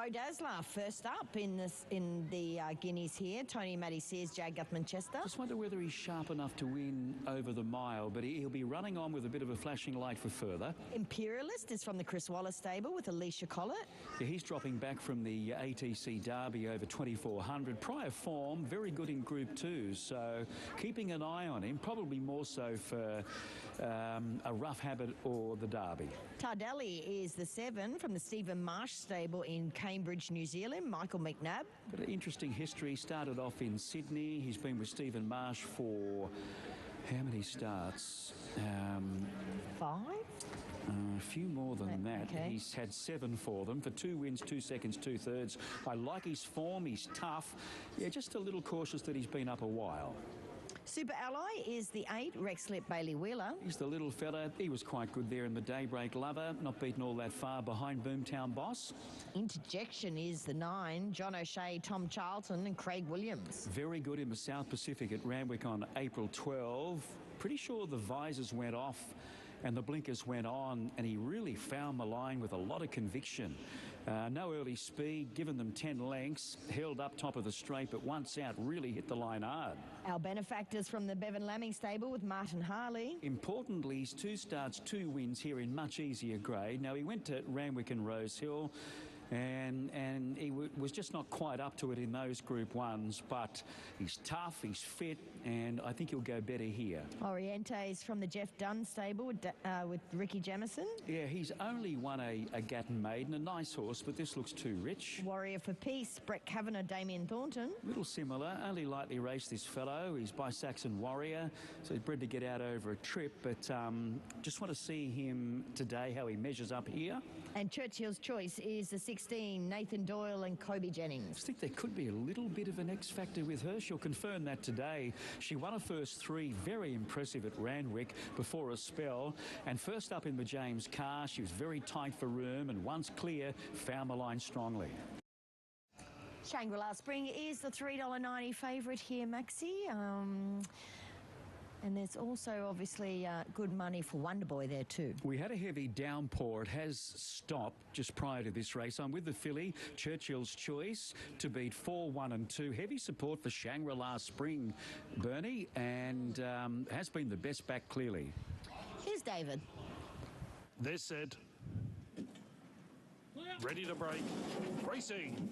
Beau Dazzler first up in the Guineas here. Tony Matty Sears, Jag Guthman Chester. Just wonder whether he's sharp enough to win over the mile, but he'll be running on with a bit of a flashing light for further. Imperialist is from the Chris Wallace stable with Alicia Collett. Yeah, he's dropping back from the ATC Derby over 2400. Prior form, very good in Group 2, so keeping an eye on him, probably more so for a rough habit or the Derby. Tardelli is the 7 from the Stephen Marsh stable in Cambridge, New Zealand. Michael McNabb. But an interesting history. Started off in Sydney. He's been with Stephen Marsh for how many starts? 5? A few more than that. Okay. He's had 7 for them, for 2 wins, 2 seconds, 2 thirds. I like his form. He's tough. Yeah, just a little cautious that he's been up a while. Super Ally is the 8, Rexlip Bailey Wheeler. He's the little fella. He was quite good there in the Daybreak Lover, not beaten all that far behind Boomtown Boss. Interjection is the 9, John O'Shea, Tom Charlton and Craig Williams. Very good in the South Pacific at Randwick on April 12. Pretty sure the visors went off and the blinkers went on, and he really found the line with a lot of conviction. No early speed, given them 10 lengths, held up top of the straight, but once out, really hit the line hard. Our benefactors from the Bevan Lamming stable with Martin Harley. Importantly, he's 2 starts, 2 wins here in much easier grade. Now, he went to Randwick and Rosehill, and he was just not quite up to it in those Group 1s, but he's tough, he's fit, and I think he'll go better here. Orientes from the Jeff Dunn stable with Ricky Jamieson. Yeah, he's only won a Gatton Maiden, a nice horse, but this looks too rich. Warrior for Peace, Brett Kavanagh, Damien Thornton. Little similar, only lightly raced this fellow. He's by Saxon Warrior, so he's bred to get out over a trip, but just want to see him today, how he measures up here. And Churchill's Choice is the 16, Nathan Doyle and Kobe Jennings. I think there could be a little bit of an X factor with her. She'll confirm that today. She won her first 3, very impressive at Randwick before a spell. And first up in the James Carr, she was very tight for room, and once clear, found the line strongly. Shangri-La Spring is the $3.90 favourite here, Maxie. And there's also obviously good money for Wonder Boy there too. We had a heavy downpour. It has stopped just prior to this race. I'm with the filly, Churchill's Choice, to beat 4, 1 and 2. Heavy support for Shangri-La Spring, Bernie, and has been the best back clearly. Here's David. They're set. Ready to break. Racing.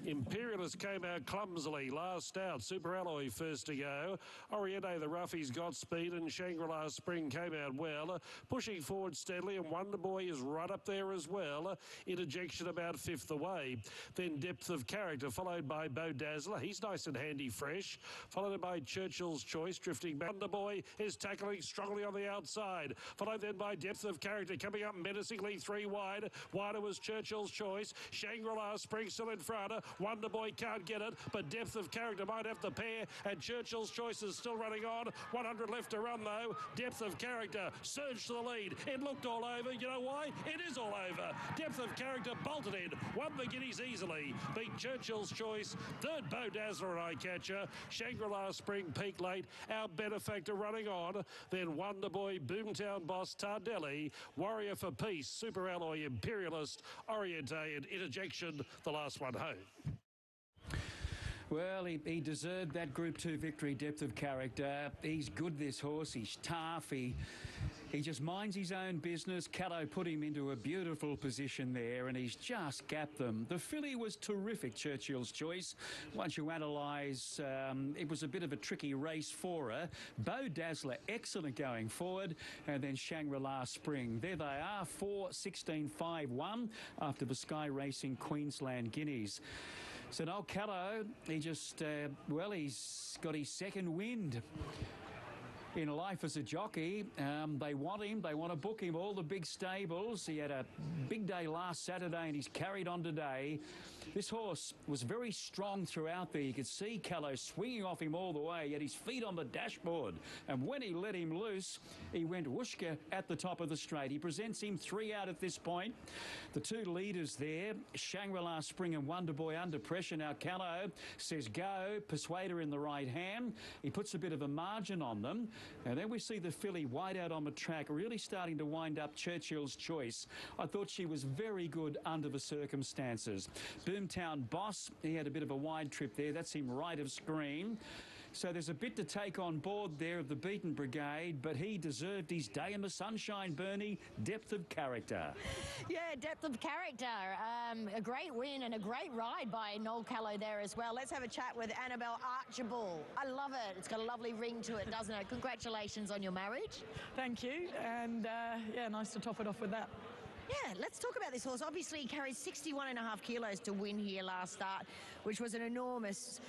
Imperialist came out clumsily last out. Super Alloy first to go. Oriente the roughies got speed, and Shangri-La Spring came out well. Pushing forward steadily, and Wonder Boy is right up there as well. Interjection about 5th away. Then Depth of Character, followed by Beau Dazzler. He's nice and handy fresh. Followed by Churchill's Choice, drifting back. Wonder Boy is tackling strongly on the outside. Followed then by Depth of Character, coming up menacingly 3 wide. Wider was Churchill's Choice. Shangri-La Spring still in front. Wonder Boy can't get it, but Depth of Character might have the pair, and Churchill's Choice is still running on. 100 left to run, though. Depth of Character surged to the lead. It looked all over. You know why? It is all over. Depth of Character bolted in. Won the Guineas easily. Beat Churchill's Choice. 3rd, Beau Dazzler and Eyecatcher. Shangri-La Spring peak late. Our benefactor running on. Then Wonder Boy, Boomtown Boss, Tardelli. Warrior for Peace, Super Alloy, Imperialist, Oriente and Interjection, the last one home. Well, he deserved that Group 2 victory, Depth of Character. He's good, this horse. He's tough. He just minds his own business. Callow put him into a beautiful position there, and he's just gapped them. The filly was terrific, Churchill's Choice. Once you analyse, it was a bit of a tricky race for her. Beau Dazzler, excellent going forward, and then Shangri-La Spring. There they are, 4, 16, 5, 1 after the Sky Racing Queensland Guineas. So Noel Callow, he just, well, he's got his second wind in life as a jockey. They want him. They want to book him. All the big stables. He had a big day last Saturday, and he's carried on today. This horse was very strong throughout there. You could see Callow swinging off him all the way. He had his feet on the dashboard. And when he let him loose, he went whooshka at the top of the straight. He presents him 3 out at this point. The 2 leaders there, Shangri-La Spring and Wonder Boy, under pressure. Now Callow says go, Persuader in the right hand. He puts a bit of a margin on them. And then we see the filly wide out on the track, really starting to wind up Churchill's Choice. I thought she was very good under the circumstances. Boomtown Boss, he had a bit of a wide trip there. That's him right of screen. So there's a bit to take on board there of the beaten brigade, but he deserved his day in the sunshine, Bernie. Depth of character. Yeah, depth of character. A great win and a great ride by Noel Callow there as well. Let's have a chat with Annabelle Archibald. I love it. It's got a lovely ring to it, doesn't it? Congratulations on your marriage. Thank you. And, yeah, nice to top it off with that. Yeah, let's talk about this horse. Obviously, he carried 61.5 kilos to win here last start, which was an enormous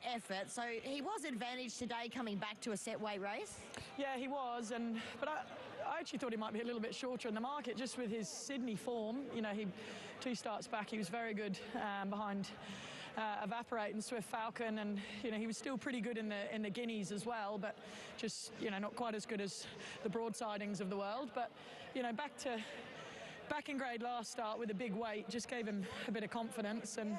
effort. So he was advantaged today coming back to a set weight race. Yeah, he was. But I actually thought he might be a little bit shorter in the market, just with his Sydney form. You know, 2 starts back, he was very good behind Evaporate and Swift Falcon, and you know he was still pretty good in the Guineas as well, but just not quite as good as the broadsidings of the world. But back in grade last start with a big weight just gave him a bit of confidence, and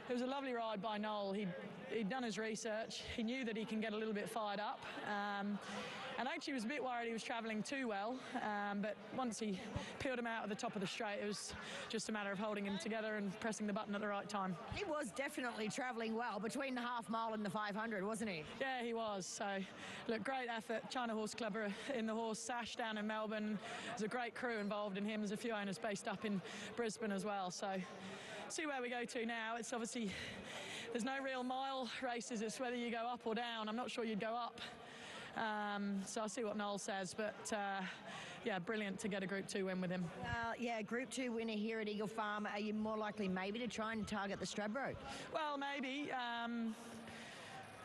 it was a lovely ride by Noel. He'd done his research. He knew that he can get a little bit fired up. And actually was a bit worried he was travelling too well, but once he peeled him out at the top of the straight, it was just a matter of holding him together and pressing the button at the right time. He was definitely travelling well between the half mile and the 500, wasn't he? Yeah, he was. So, look, great effort. China Horse Club are in the horse. Sash down in Melbourne. There's a great crew involved in him. There's a few owners based up in Brisbane as well. So, see where we go to now. It's obviously, there's no real mile races. It's whether you go up or down. I'm not sure you'd go up. So I'll see what Noel says, but yeah, brilliant to get a Group 2 win with him. Yeah, Group 2 winner here at Eagle Farm. Are you more likely maybe to try and target the Stradbroke? Well, maybe.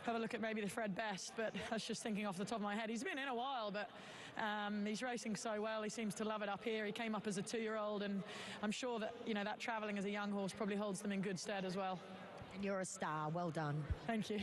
Have a look at maybe the Fred Best, but that's just thinking off the top of my head. He's been in a while, but he's racing so well. He seems to love it up here. He came up as a 2-year-old, and I'm sure that, that travelling as a young horse probably holds them in good stead as well. And you're a star. Well done. Thank you.